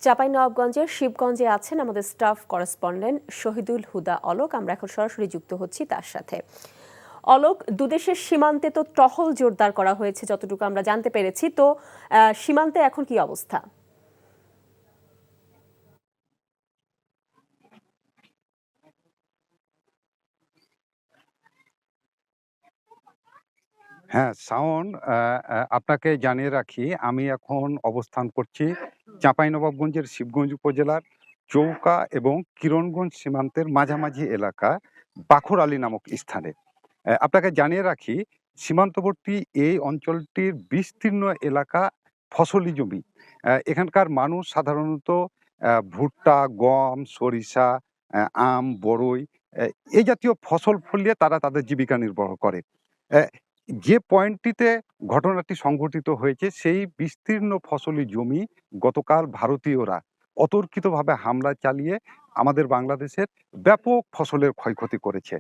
চাঁপাইনবাবগঞ্জের শিবগঞ্জে আছেন আমাদের স্টাফ করেসপন্ডেন্ট শহীদুল হুদা অলোক। আমরা এখন সরাসরি যুক্ত হচ্ছি তার সাথে। অলোক, দুদেশের সীমান্তে তো টহল জোরদার করা হয়েছে যতটুকু আমরা জানতে পেরেছি, তো সীমান্তে এখন কি অবস্থা? হ্যাঁ, শাওন, আপনাকে জানিয়ে রাখি আমি এখন অবস্থান করছি চাঁপাইনবাবগঞ্জের শিবগঞ্জ উপজেলার চৌকা এবং কিরণগঞ্জ সীমান্তের মাঝামাঝি এলাকা বাখর আলী নামক স্থানে। আপনাকে জানিয়ে রাখি, সীমান্তবর্তী এই অঞ্চলটির বিস্তীর্ণ এলাকা ফসলি জমি। এখানকার মানুষ সাধারণত ভুট্টা, গম, সরিষা, আম, বড়ই এই জাতীয় ফসল ফলিয়ে তারা তাদের জীবিকা নির্বাহ করে। যে পয়েন্টটিতে ঘটনাটি সংঘটিত হয়েছে সেই বিস্তীর্ণ ফসলি জমি গতকাল ভারতীয়রা অতর্কিতভাবে হামলা চালিয়ে আমাদের বাংলাদেশের ব্যাপক ফসলের ক্ষয়ক্ষতি করেছে।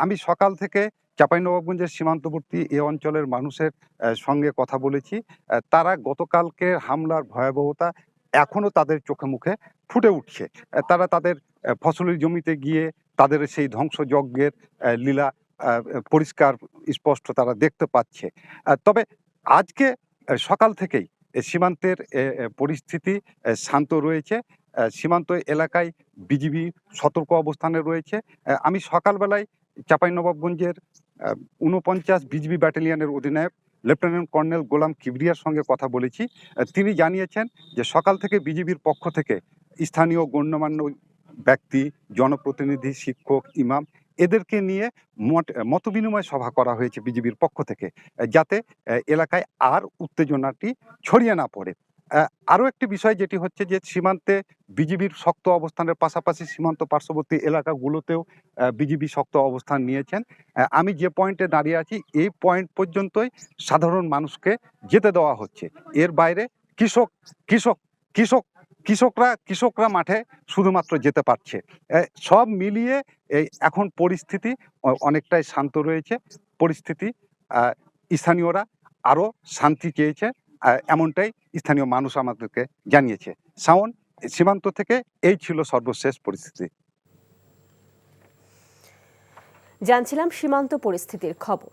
আমি সকাল থেকে চাঁপাইনবাবগঞ্জের সীমান্তবর্তী এ অঞ্চলের মানুষের সঙ্গে কথা বলেছি। তারা গতকালকে হামলার ভয়াবহতা এখনো তাদের চোখে মুখে ফুটে উঠছে। তারা তাদের ফসলের জমিতে গিয়ে তাদের সেই ধ্বংসযজ্ঞের লীলা পরিষ্কার স্পষ্ট তারা দেখতে পাচ্ছে। তবে আজকে সকাল থেকেই সীমান্তের পরিস্থিতি শান্ত রয়েছে। সীমান্ত এলাকায় বিজিবি সতর্ক অবস্থানে রয়েছে। আমি সকালবেলায় চাঁপাইনবাবগঞ্জের ৪৯ বিজিবি ব্যাটালিয়নের অধিনায়ক লেফটেন্যান্ট কর্নেল গোলাম কিবরিয়ার সঙ্গে কথা বলেছি। তিনি জানিয়েছেন যে সকাল থেকে বিজিবির পক্ষ থেকে স্থানীয় গণ্যমান্য ব্যক্তি, জনপ্রতিনিধি, শিক্ষক, ইমাম এদেরকে নিয়ে মতবিনিময় সভা করা হয়েছে বিজিবির পক্ষ থেকে, যাতে এলাকায় আর উত্তেজনাটি ছড়িয়ে না পড়ে। আরও একটি বিষয় যেটি হচ্ছে যে সীমান্তে বিজিবির শক্ত অবস্থানের পাশাপাশি সীমান্ত পার্শ্ববর্তী এলাকাগুলোতেও বিজিবি শক্ত অবস্থান নিয়েছেন। আমি যে পয়েন্টে দাঁড়িয়ে আছি এই পয়েন্ট পর্যন্তই সাধারণ মানুষকে যেতে দেওয়া হচ্ছে। এর বাইরে কৃষক কৃষক কৃষক কৃষকরা মাঠে শুধুমাত্র যেতে পারছে। সব মিলিয়ে এই এখন পরিস্থিতি অনেকটাই শান্ত রয়েছে। পরিস্থিতি স্থানীয়রা আরও শান্তি চেয়েছে, এমনটাই স্থানীয় মানুষ আমাদেরকে জানিয়েছে। শাওন, সীমান্ত থেকে এই ছিল সর্বশেষ পরিস্থিতি। জানছিলাম সীমান্ত পরিস্থিতির খবর।